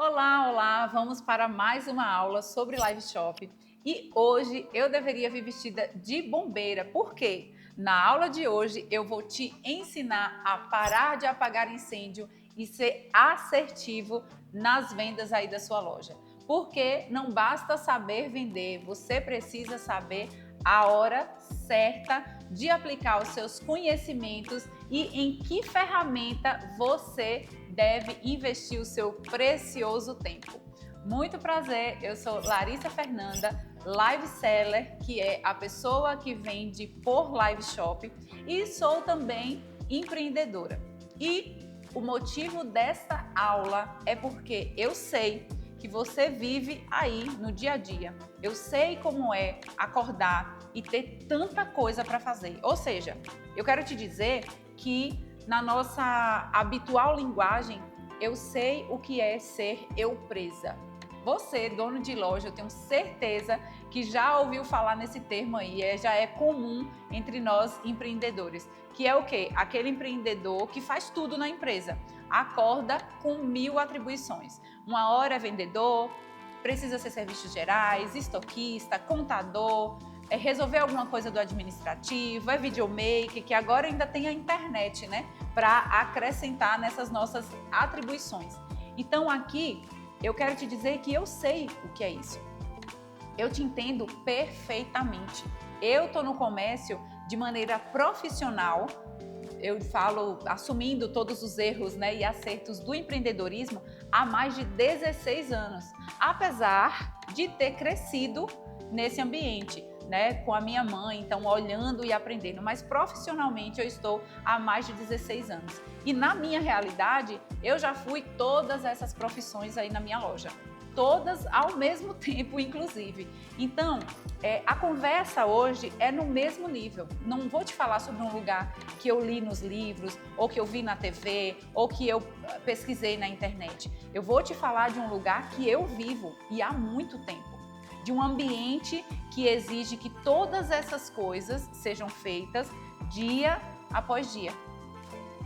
Olá, olá! Vamos para mais uma aula sobre live shop. E hoje eu deveria vir vestida de bombeira. Por quê? Na aula de hoje eu vou te ensinar a parar de apagar incêndio e ser assertivo nas vendas aí da sua loja. Porque não basta saber vender, você precisa saber a hora certa de aplicar os seus conhecimentos e em que ferramenta você deve investir o seu precioso tempo. Muito prazer, eu sou Larissa Fernanda, live seller, que é a pessoa que vende por live shop, e sou também empreendedora. E o motivo desta aula é porque eu sei que você vive aí no dia a dia. Eu sei como é acordar e ter tanta coisa para fazer. Ou seja, eu quero te dizer que na nossa habitual linguagem, eu sei o que é ser eu presa. Você, dono de loja, eu tenho certeza que já ouviu falar nesse termo aí, já é comum entre nós empreendedores, que é o quê? Aquele empreendedor que faz tudo na empresa, acorda com 1000 atribuições. Uma hora é vendedor, precisa ser serviços gerais, estoquista, contador, resolver alguma coisa do administrativo, é videomaker, que agora ainda tem a internet, né? Para acrescentar nessas nossas atribuições. Então aqui eu quero te dizer que eu sei o que é isso. Eu te entendo perfeitamente. Eu estou no comércio de maneira profissional. Eu falo assumindo todos os erros, né, e acertos do empreendedorismo há mais de 16 anos, apesar de ter crescido nesse ambiente, né, com a minha mãe, então olhando e aprendendo, mas profissionalmente eu estou há mais de 16 anos. E na minha realidade, eu já fui todas essas profissões aí na minha loja. Todas ao mesmo tempo, inclusive. Então, a conversa hoje é no mesmo nível. Não vou te falar sobre um lugar que eu li nos livros, ou que eu vi na TV, ou que eu pesquisei na internet. Eu vou te falar de um lugar que eu vivo e há muito tempo. De um ambiente que exige que todas essas coisas sejam feitas dia após dia.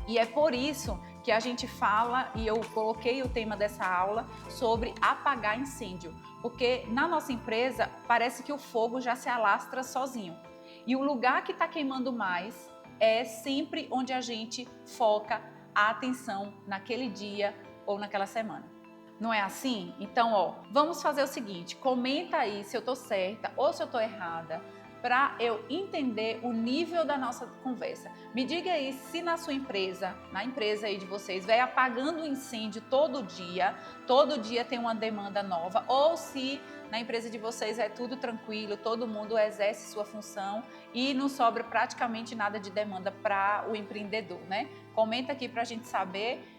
E é por isso que a gente fala, e eu coloquei o tema dessa aula, sobre apagar incêndio. Porque na nossa empresa parece que o fogo já se alastra sozinho. E o lugar que está queimando mais é sempre onde a gente foca a atenção naquele dia ou naquela semana. Não é assim? Então, vamos fazer o seguinte, comenta aí se eu tô certa ou se eu tô errada, para eu entender o nível da nossa conversa. Me diga aí se na sua empresa, na empresa aí de vocês, vai apagando incêndio todo dia tem uma demanda nova, ou se na empresa de vocês é tudo tranquilo, todo mundo exerce sua função e não sobra praticamente nada de demanda para o empreendedor, né? Comenta aqui para a gente saber.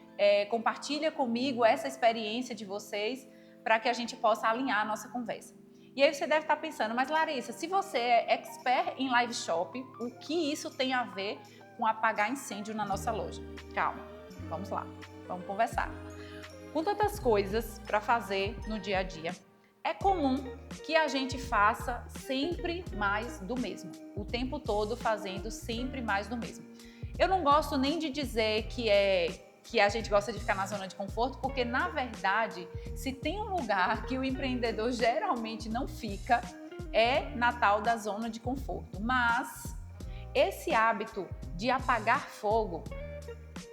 Compartilha comigo essa experiência de vocês para que a gente possa alinhar a nossa conversa. E aí você deve estar pensando, mas Larissa, se você é expert em live shop, o que isso tem a ver com apagar incêndio na nossa loja? Calma, vamos lá, vamos conversar. Com tantas coisas para fazer no dia a dia, é comum que a gente faça sempre mais do mesmo, o tempo todo fazendo sempre mais do mesmo. Eu não gosto nem de dizer que a gente gosta de ficar na zona de conforto, porque, na verdade, se tem um lugar que o empreendedor geralmente não fica, é na tal da zona de conforto. Mas esse hábito de apagar fogo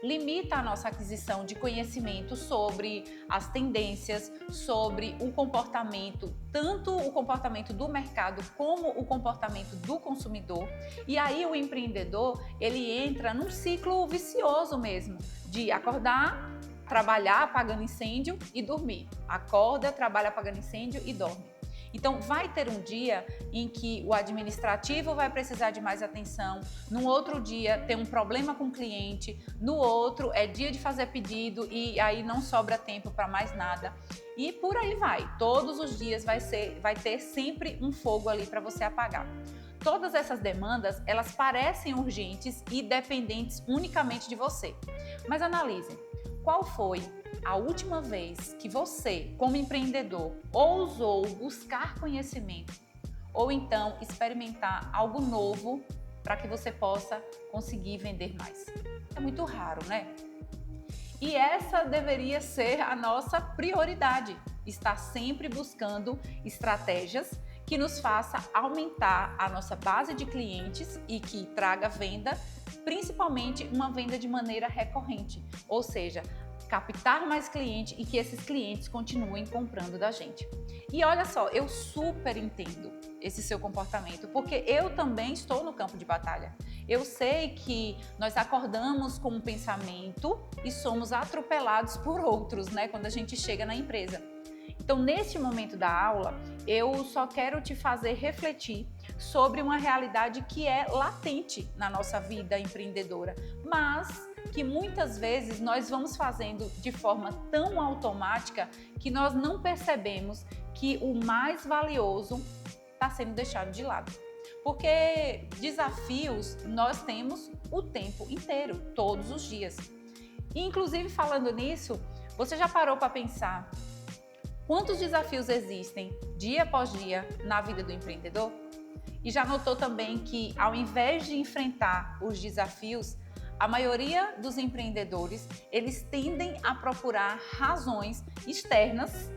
limita a nossa aquisição de conhecimento sobre as tendências, sobre o comportamento, tanto o comportamento do mercado como o comportamento do consumidor. E aí o empreendedor, ele entra num ciclo vicioso mesmo, de acordar, trabalhar apagando incêndio e dormir. Acorda, trabalha apagando incêndio e dorme. Então, vai ter um dia em que o administrativo vai precisar de mais atenção, no outro dia tem um problema com o cliente, no outro é dia de fazer pedido e aí não sobra tempo para mais nada. E por aí vai, todos os dias vai ter sempre um fogo ali para você apagar. Todas essas demandas, elas parecem urgentes e dependentes unicamente de você. Mas analise, qual foi a última vez que você, como empreendedor, ousou buscar conhecimento ou então experimentar algo novo para que você possa conseguir vender mais? É muito raro, né? E essa deveria ser a nossa prioridade, estar sempre buscando estratégias que nos faça aumentar a nossa base de clientes e que traga venda, principalmente uma venda de maneira recorrente, ou seja, captar mais clientes e que esses clientes continuem comprando da gente. E olha só, eu super entendo esse seu comportamento, porque eu também estou no campo de batalha. Eu sei que nós acordamos com um pensamento e somos atropelados por outros, né, quando a gente chega na empresa. Então, neste momento da aula, eu só quero te fazer refletir sobre uma realidade que é latente na nossa vida empreendedora, mas que muitas vezes nós vamos fazendo de forma tão automática que nós não percebemos que o mais valioso está sendo deixado de lado. Porque desafios nós temos o tempo inteiro, todos os dias. E, inclusive, falando nisso, você já parou para pensar quantos desafios existem dia após dia na vida do empreendedor? E já notou também que, ao invés de enfrentar os desafios, a maioria dos empreendedores, eles tendem a procurar razões externas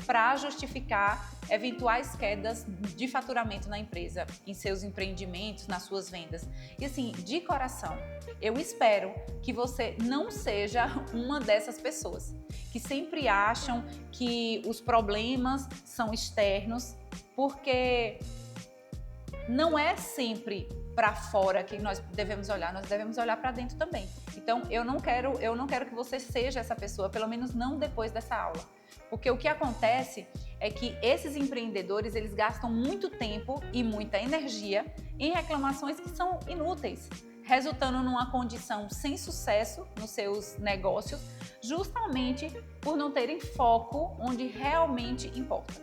para justificar eventuais quedas de faturamento na empresa, em seus empreendimentos, nas suas vendas. E assim, de coração, eu espero que você não seja uma dessas pessoas que sempre acham que os problemas são externos, porque não é sempre para fora que nós devemos olhar para dentro também. Então, eu não quero que você seja essa pessoa, pelo menos não depois dessa aula. Porque o que acontece é que esses empreendedores, eles gastam muito tempo e muita energia em reclamações que são inúteis, resultando numa condição sem sucesso nos seus negócios, justamente por não terem foco onde realmente importa.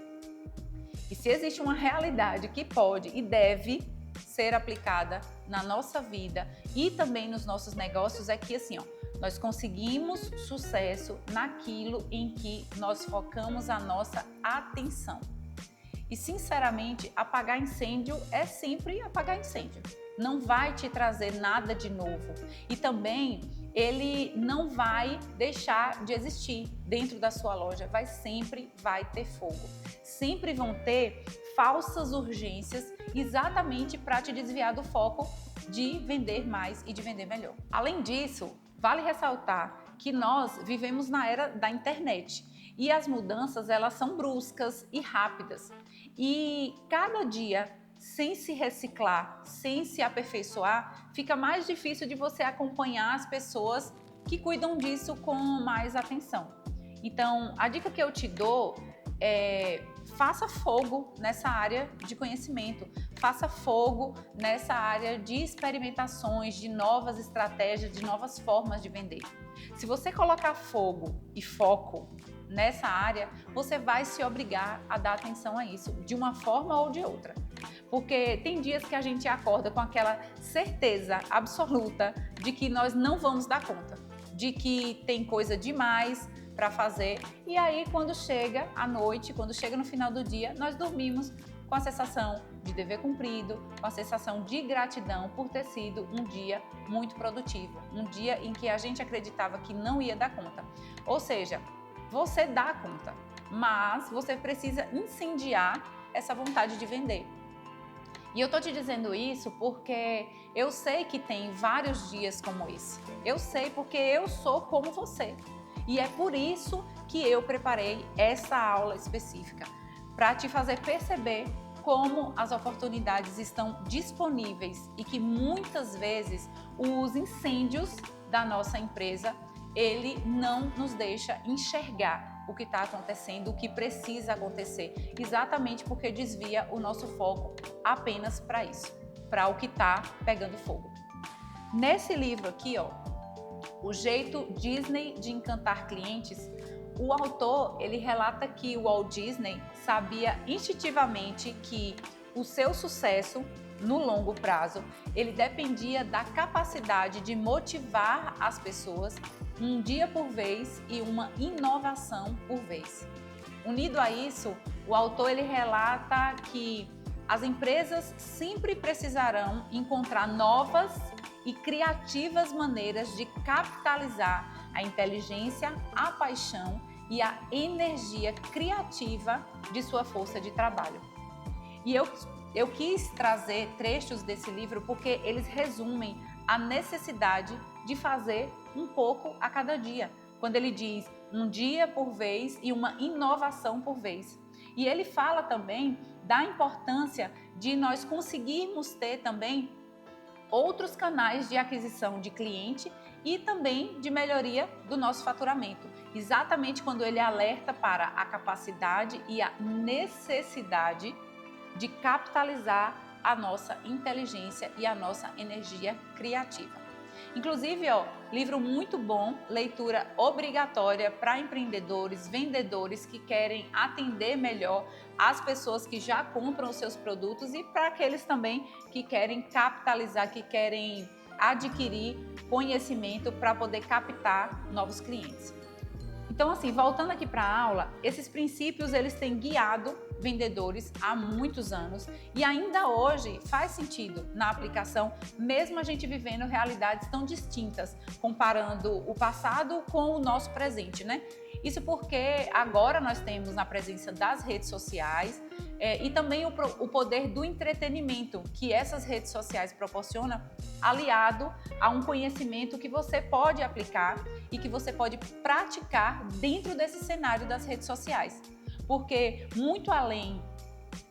E se existe uma realidade que pode e deve ser aplicada na nossa vida e também nos nossos negócios, é que assim, nós conseguimos sucesso naquilo em que nós focamos a nossa atenção. E sinceramente, apagar incêndio é sempre apagar incêndio. Não vai te trazer nada de novo. E também ele não vai deixar de existir dentro da sua loja. Sempre vai ter fogo. Sempre vão ter falsas urgências exatamente para te desviar do foco de vender mais e de vender melhor. Além disso, vale ressaltar que nós vivemos na era da internet e as mudanças elas são bruscas e rápidas. E cada dia, sem se reciclar, sem se aperfeiçoar, fica mais difícil de você acompanhar as pessoas que cuidam disso com mais atenção. Então, a dica que eu te dou é: faça fogo nessa área de conhecimento, faça fogo nessa área de experimentações, de novas estratégias, de novas formas de vender. Se você colocar fogo e foco nessa área, você vai se obrigar a dar atenção a isso, de uma forma ou de outra. Porque tem dias que a gente acorda com aquela certeza absoluta de que nós não vamos dar conta, de que tem coisa demais para fazer, e aí quando chega a noite, quando chega no final do dia, nós dormimos com a sensação de dever cumprido, com a sensação de gratidão por ter sido um dia muito produtivo, um dia em que a gente acreditava que não ia dar conta. Ou seja, você dá conta, mas você precisa incendiar essa vontade de vender. E eu tô te dizendo isso porque eu sei que tem vários dias como esse. Eu sei porque eu sou como você. E é por isso que eu preparei essa aula específica, para te fazer perceber como as oportunidades estão disponíveis e que muitas vezes os incêndios da nossa empresa, ele não nos deixa enxergar o que está acontecendo, o que precisa acontecer, exatamente porque desvia o nosso foco apenas para isso, para o que está pegando fogo. Nesse livro aqui, O Jeito Disney de Encantar Clientes, o autor ele relata que o Walt Disney sabia instintivamente que o seu sucesso no longo prazo ele dependia da capacidade de motivar as pessoas um dia por vez e uma inovação por vez. Unido a isso, o autor ele relata que as empresas sempre precisarão encontrar novas e criativas maneiras de capitalizar a inteligência, a paixão e a energia criativa de sua força de trabalho. E eu quis trazer trechos desse livro porque eles resumem a necessidade de fazer um pouco a cada dia. Quando ele diz um dia por vez e uma inovação por vez. E ele fala também da importância de nós conseguirmos ter também outros canais de aquisição de cliente e também de melhoria do nosso faturamento. Exatamente quando ele alerta para a capacidade e a necessidade de capitalizar a nossa inteligência e a nossa energia criativa. Inclusive, livro muito bom, leitura obrigatória para empreendedores, vendedores que querem atender melhor as pessoas que já compram os seus produtos e para aqueles também que querem capitalizar, que querem adquirir conhecimento para poder captar novos clientes. Então, assim, voltando aqui para a aula, esses princípios eles têm guiado vendedores há muitos anos e ainda hoje faz sentido na aplicação, mesmo a gente vivendo realidades tão distintas, comparando o passado com o nosso presente, né? Isso porque agora nós temos na presença das redes sociais e também o poder do entretenimento que essas redes sociais proporcionam, aliado a um conhecimento que você pode aplicar e que você pode praticar dentro desse cenário das redes sociais. Porque muito além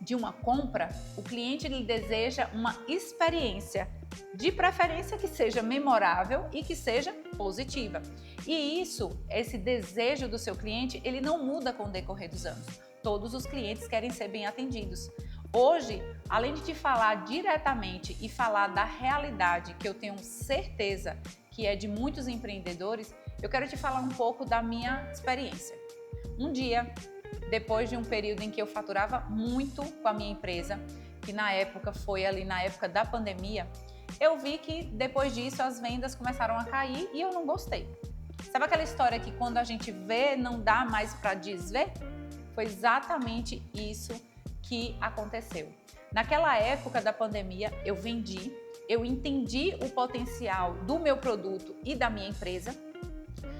de uma compra, o cliente ele deseja uma experiência, de preferência que seja memorável e que seja positiva. E esse desejo do seu cliente, ele não muda com o decorrer dos anos. Todos os clientes querem ser bem atendidos. Hoje, além de te falar diretamente e falar da realidade que eu tenho certeza que é de muitos empreendedores, eu quero te falar um pouco da minha experiência. Um dia, depois de um período em que eu faturava muito com a minha empresa, que na época foi ali na época da pandemia, eu vi que depois disso as vendas começaram a cair e eu não gostei. Sabe aquela história que quando a gente vê não dá mais para desver? Foi exatamente isso que aconteceu. Naquela época da pandemia eu vendi, eu entendi o potencial do meu produto e da minha empresa,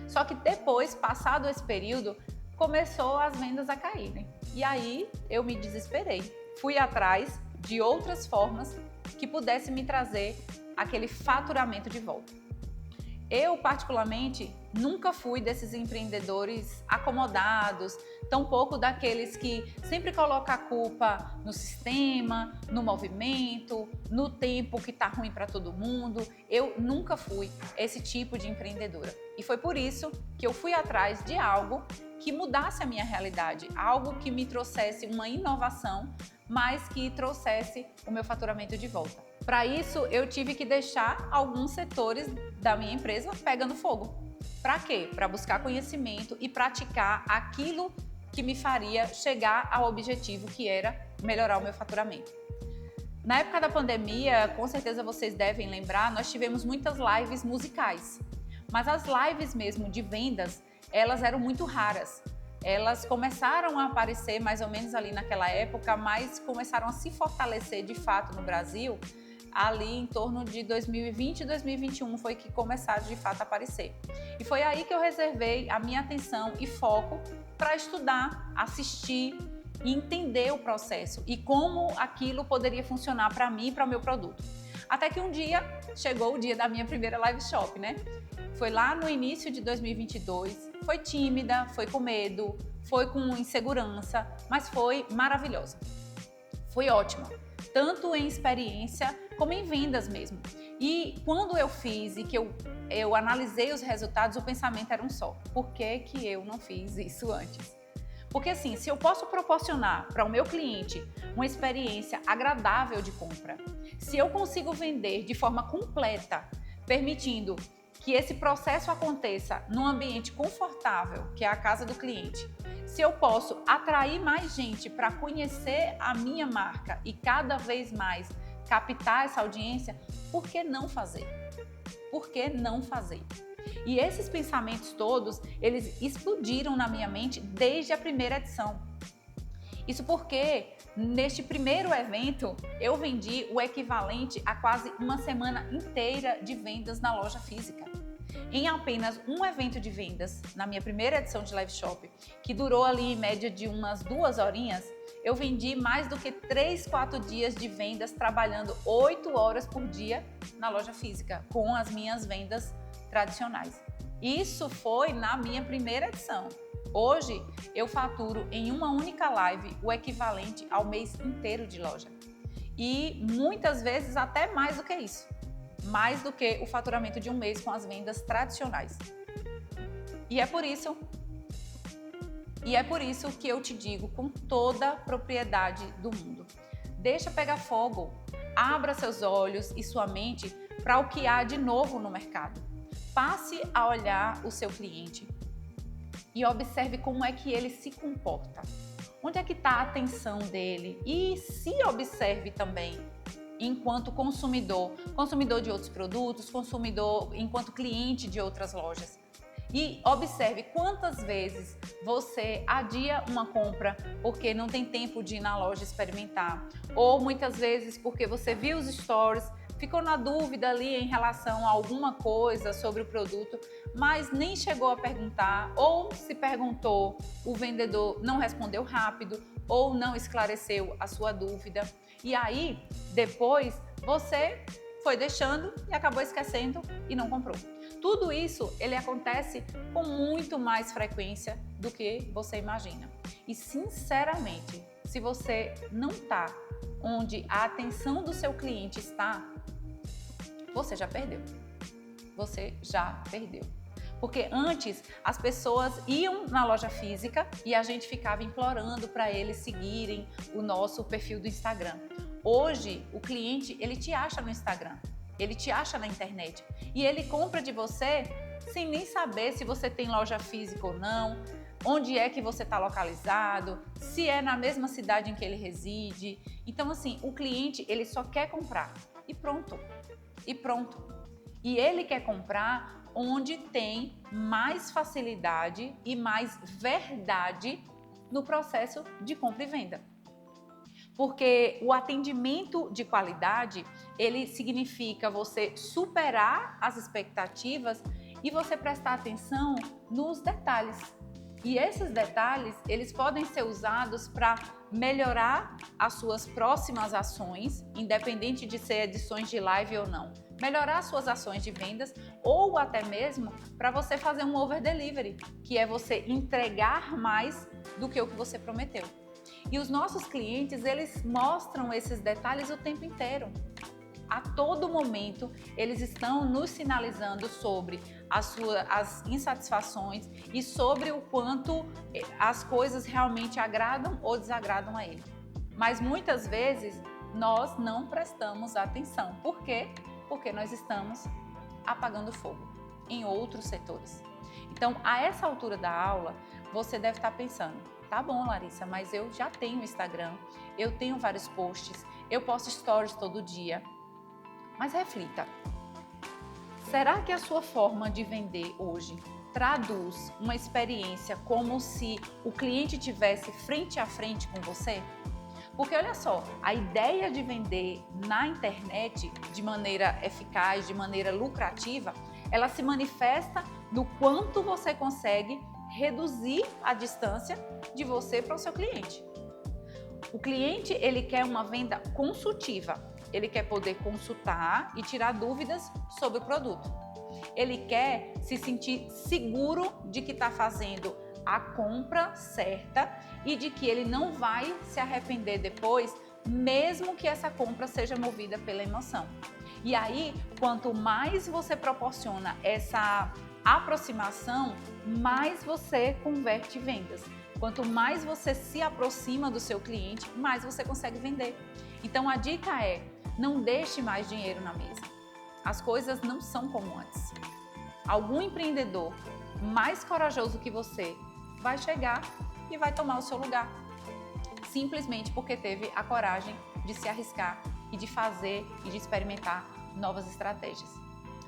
só que depois, passado esse período, começou as vendas a cair, né? E aí eu me desesperei. Fui atrás de outras formas que pudessem me trazer aquele faturamento de volta. Eu, particularmente, nunca fui desses empreendedores acomodados, tampouco daqueles que sempre colocam a culpa no sistema, no movimento, no tempo que tá ruim para todo mundo. Eu nunca fui esse tipo de empreendedora. E foi por isso que eu fui atrás de algo que mudasse a minha realidade, algo que me trouxesse uma inovação, mas que trouxesse o meu faturamento de volta. Para isso, eu tive que deixar alguns setores da minha empresa pegando fogo. Para quê? Para buscar conhecimento e praticar aquilo que me faria chegar ao objetivo, que era melhorar o meu faturamento. Na época da pandemia, com certeza vocês devem lembrar, nós tivemos muitas lives musicais. Mas as lives mesmo de vendas, elas eram muito raras. Elas começaram a aparecer mais ou menos ali naquela época, mas começaram a se fortalecer de fato no Brasil ali em torno de 2020 e 2021 foi que começaram de fato a aparecer. E foi aí que eu reservei a minha atenção e foco para estudar, assistir e entender o processo e como aquilo poderia funcionar para mim e para o meu produto. Até que um dia chegou o dia da minha primeira live shop, né? Foi lá no início de 2022, foi tímida, foi com medo, foi com insegurança, mas foi maravilhosa. Foi ótima, tanto em experiência como em vendas mesmo. E quando eu fiz e que eu analisei os resultados, o pensamento era um só. Por que que eu não fiz isso antes? Porque assim, se eu posso proporcionar para o meu cliente uma experiência agradável de compra, se eu consigo vender de forma completa, permitindo que esse processo aconteça num ambiente confortável, que é a casa do cliente, se eu posso atrair mais gente para conhecer a minha marca e cada vez mais captar essa audiência, por que não fazer? Por que não fazer? E esses pensamentos todos, eles explodiram na minha mente desde a primeira edição. Isso porque neste primeiro evento eu vendi o equivalente a quase uma semana inteira de vendas na loja física. em apenas um evento de vendas, na minha primeira edição de Live Shop, que durou ali em média de umas 2 horinhas, eu vendi mais do que 3, 4 dias de vendas trabalhando 8 horas por dia na loja física, com as minhas vendas tradicionais. Isso foi na minha primeira edição. Hoje, eu faturo em uma única live o equivalente ao mês inteiro de loja. E muitas vezes até mais do que isso. Mais do que o faturamento de um mês com as vendas tradicionais. E é por isso que eu te digo com toda a propriedade do mundo. Deixa pegar fogo, abra seus olhos e sua mente para o que há de novo no mercado. Passe a olhar o seu cliente e observe como é que ele se comporta. Onde é que está a atenção dele? E se observe também enquanto consumidor de outros produtos, consumidor enquanto cliente de outras lojas. E observe quantas vezes você adia uma compra porque não tem tempo de ir na loja experimentar, ou muitas vezes porque você viu os stories, ficou na dúvida ali em relação a alguma coisa sobre o produto, mas nem chegou a perguntar, ou se perguntou, o vendedor não respondeu rápido ou não esclareceu a sua dúvida. E aí, depois, você foi deixando e acabou esquecendo e não comprou. Tudo isso, ele acontece com muito mais frequência do que você imagina. E, sinceramente, se você não está onde a atenção do seu cliente está, você já perdeu. Você já perdeu. Porque antes as pessoas iam na loja física e a gente ficava implorando para eles seguirem o nosso perfil do Instagram. Hoje, o cliente, ele te acha no Instagram, ele te acha na internet e ele compra de você sem nem saber se você tem loja física ou não, onde é que você está localizado, se é na mesma cidade em que ele reside. Então, assim, o cliente, ele só quer comprar e pronto. E pronto. E ele quer comprar onde tem mais facilidade e mais verdade no processo de compra e venda. Porque o atendimento de qualidade, ele significa você superar as expectativas e você prestar atenção nos detalhes. E esses detalhes, eles podem ser usados para melhorar as suas próximas ações, independente de ser edições de live ou não. Melhorar suas ações de vendas ou até mesmo para você fazer um over delivery, que é você entregar mais do que o que você prometeu. E os nossos clientes, eles mostram esses detalhes o tempo inteiro. A todo momento, eles estão nos sinalizando sobre as insatisfações e sobre o quanto as coisas realmente agradam ou desagradam a ele. Mas muitas vezes, nós não prestamos atenção. Por quê? Porque nós estamos apagando fogo em outros setores. Então, a essa altura da aula, você deve estar pensando, tá bom, Larissa, mas eu já tenho Instagram, eu tenho vários posts, eu posto stories todo dia. Mas reflita, será que a sua forma de vender hoje traduz uma experiência como se o cliente tivesse frente a frente com você? Porque olha só, a ideia de vender na internet de maneira eficaz, de maneira lucrativa, ela se manifesta no quanto você consegue reduzir a distância de você para o seu cliente. O cliente, ele quer uma venda consultiva. Ele quer poder consultar e tirar dúvidas sobre o produto. Ele quer se sentir seguro de que está fazendo a compra certa e de que ele não vai se arrepender depois, mesmo que essa compra seja movida pela emoção. E aí, quanto mais você proporciona essa aproximação, mais você converte vendas. Quanto mais você se aproxima do seu cliente, mais você consegue vender. Então a dica é, não deixe mais dinheiro na mesa. As coisas não são como antes. Algum empreendedor mais corajoso que você vai chegar e vai tomar o seu lugar. Simplesmente porque teve a coragem de se arriscar e de fazer e de experimentar novas estratégias.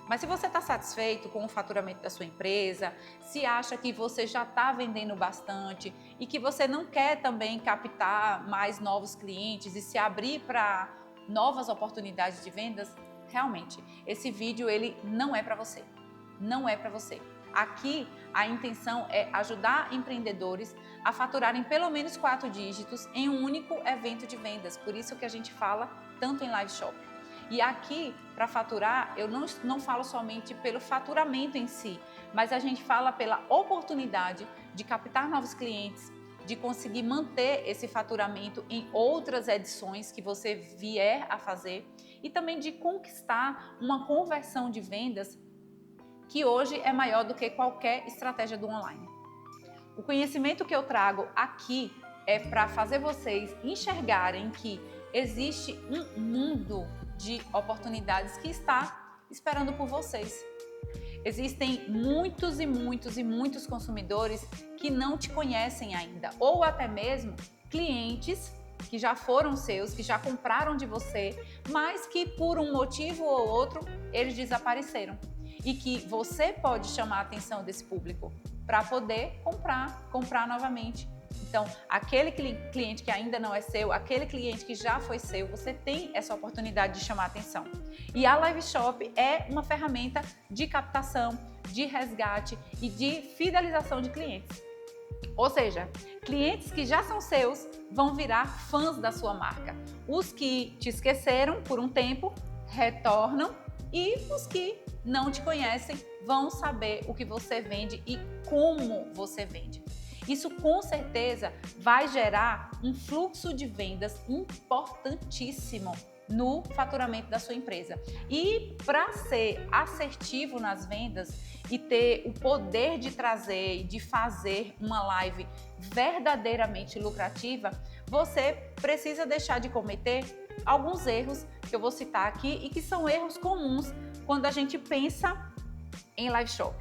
Mas se você está satisfeito com o faturamento da sua empresa, se acha que você já está vendendo bastante e que você não quer também captar mais novos clientes e se abrir para novas oportunidades de vendas, realmente, esse vídeo ele não é para você. não é para você. Aqui, a intenção é ajudar empreendedores a faturarem pelo menos 4 dígitos em um único evento de vendas. Por isso que a gente fala tanto em live shop. E aqui, para faturar, eu não falo somente pelo faturamento em si, mas a gente fala pela oportunidade de captar novos clientes, de conseguir manter esse faturamento em outras edições que você vier a fazer e também de conquistar uma conversão de vendas que hoje é maior do que qualquer estratégia do online. O conhecimento que eu trago aqui é para fazer vocês enxergarem que existe um mundo de oportunidades que está esperando por vocês. Existem muitos e muitos consumidores que não te conhecem ainda, ou até mesmo clientes que já foram seus, que já compraram de você, mas que por um motivo ou outro eles desapareceram. E que você pode chamar a atenção desse público para poder comprar novamente. Então, aquele cliente que ainda não é seu, aquele cliente que já foi seu, você tem essa oportunidade de chamar a atenção. E a Live Shop é uma ferramenta de captação, de resgate e de fidelização de clientes. Ou seja, clientes que já são seus vão virar fãs da sua marca. Os que te esqueceram por um tempo retornam e os que não te conhecem vão saber o que você vende e como você vende. Isso com certeza vai gerar um fluxo de vendas importantíssimo no faturamento da sua empresa. E para ser assertivo nas vendas e ter o poder de trazer e de fazer uma live verdadeiramente lucrativa, você precisa deixar de cometer alguns erros que eu vou citar aqui e que são erros comuns quando a gente pensa em live shop.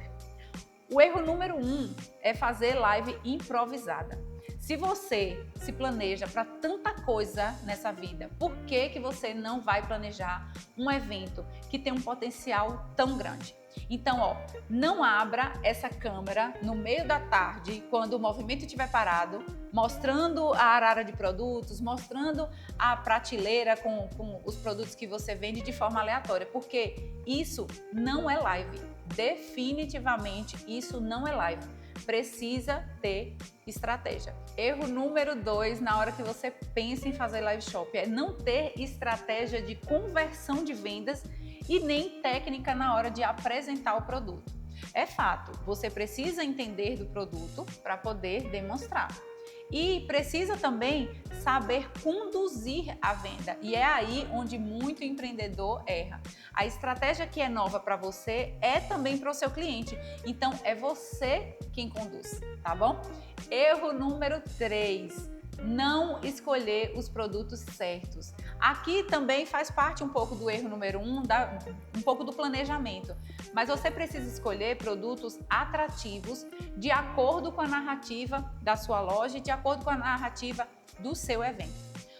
O erro número 1 é fazer live improvisada. Se você se planeja para tanta coisa nessa vida, por que você não vai planejar um evento que tem um potencial tão grande? Então, não abra essa câmera no meio da tarde, quando o movimento estiver parado, mostrando a arara de produtos, mostrando a prateleira com os produtos que você vende de forma aleatória, porque isso não é live. Definitivamente, isso não é live. Precisa ter estratégia. Erro número 2 na hora que você pensa em fazer live shop é não ter estratégia de conversão de vendas e nem técnica na hora de apresentar o produto. É fato, você precisa entender do produto para poder demonstrar. E precisa também saber conduzir a venda. E é aí onde muito empreendedor erra. A estratégia que é nova para você é também para o seu cliente. Então, é você quem conduz, tá bom? Erro número 3. Não escolher os produtos certos. Aqui também faz parte um pouco do erro número 1, um pouco do planejamento. Mas você precisa escolher produtos atrativos de acordo com a narrativa da sua loja e de acordo com a narrativa do seu evento.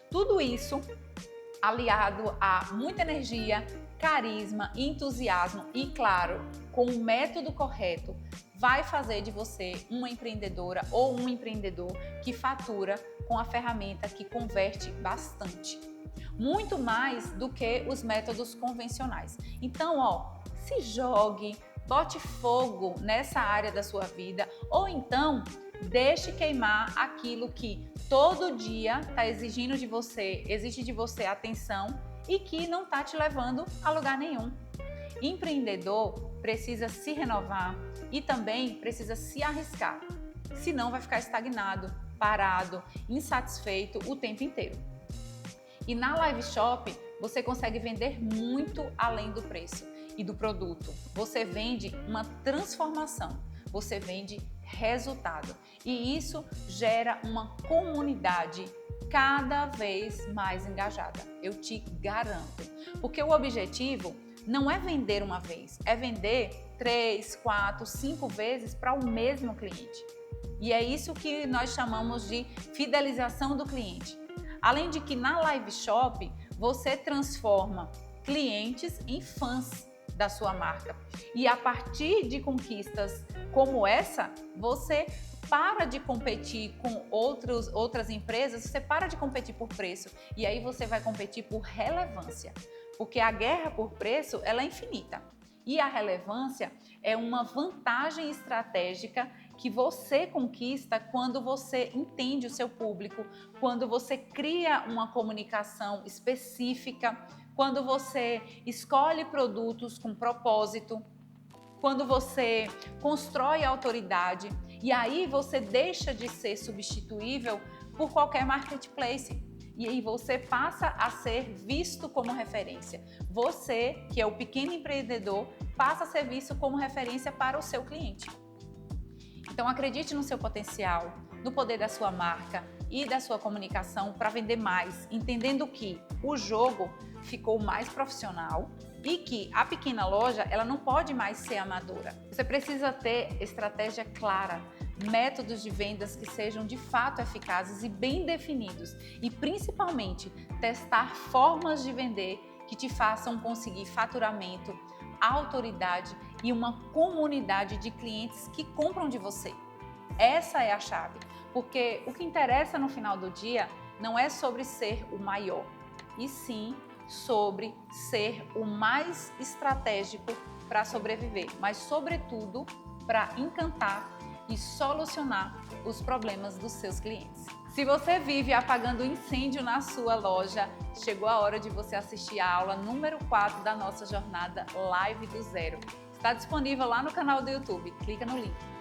Tudo isso aliado a muita energia, carisma, entusiasmo e, claro, com o método correto, vai fazer de você uma empreendedora ou um empreendedor que fatura com a ferramenta que converte bastante. Muito mais do que os métodos convencionais. Então, se jogue, bote fogo nessa área da sua vida ou então deixe queimar aquilo que todo dia está exigindo de você, exige de você atenção e que não está te levando a lugar nenhum. Empreendedor precisa se renovar e também precisa se arriscar, senão vai ficar estagnado, parado, insatisfeito o tempo inteiro. E na Live Shop você consegue vender muito além do preço e do produto. Você vende uma transformação, você vende resultado e isso gera uma comunidade cada vez mais engajada, eu te garanto. Porque o objetivo não é vender uma vez, é vender 3, 4, 5 vezes para o mesmo cliente. E é isso que nós chamamos de fidelização do cliente. Além de que na Live Shop você transforma clientes em fãs da sua marca. E a partir de conquistas como essa, você para de competir com outras empresas, você para de competir por preço e aí você vai competir por relevância. Porque a guerra por preço, ela é infinita. E a relevância é uma vantagem estratégica que você conquista quando você entende o seu público, quando você cria uma comunicação específica, quando você escolhe produtos com propósito, quando você constrói autoridade, e aí você deixa de ser substituível por qualquer marketplace. E aí você passa a ser visto como referência. Você, que é o pequeno empreendedor, passa a ser visto como referência para o seu cliente. Então acredite no seu potencial, no poder da sua marca e da sua comunicação para vender mais, entendendo que o jogo ficou mais profissional e que a pequena loja ela não pode mais ser amadora. Você precisa ter estratégia clara, métodos de vendas que sejam de fato eficazes e bem definidos e principalmente testar formas de vender que te façam conseguir faturamento, autoridade e uma comunidade de clientes que compram de você. Essa é a chave, porque o que interessa no final do dia não é sobre ser o maior, e sim sobre ser o mais estratégico para sobreviver, mas sobretudo para encantar e solucionar os problemas dos seus clientes. Se você vive apagando incêndio na sua loja, chegou a hora de você assistir a aula número 4 da nossa jornada Live do Zero. Está disponível lá no canal do YouTube. Clica no link.